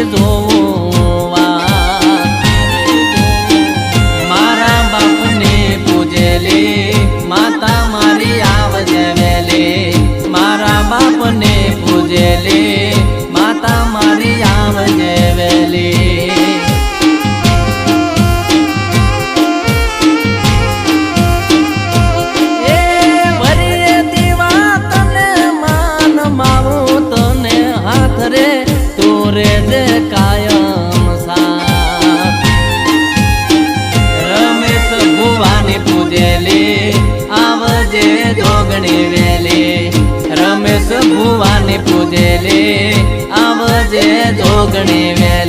જોવા મારા બાપને પૂજેલી માતા મારી આવજે વેલી મારા બાપને પૂજેલી માતા મારી આવજે વેલી કાયમ સાથ રમેશ ભુવાની પૂજેલી આવજે જોગણી વેલી રમેશ ભુવાની પૂજેલી આવજે જોગણી વેલી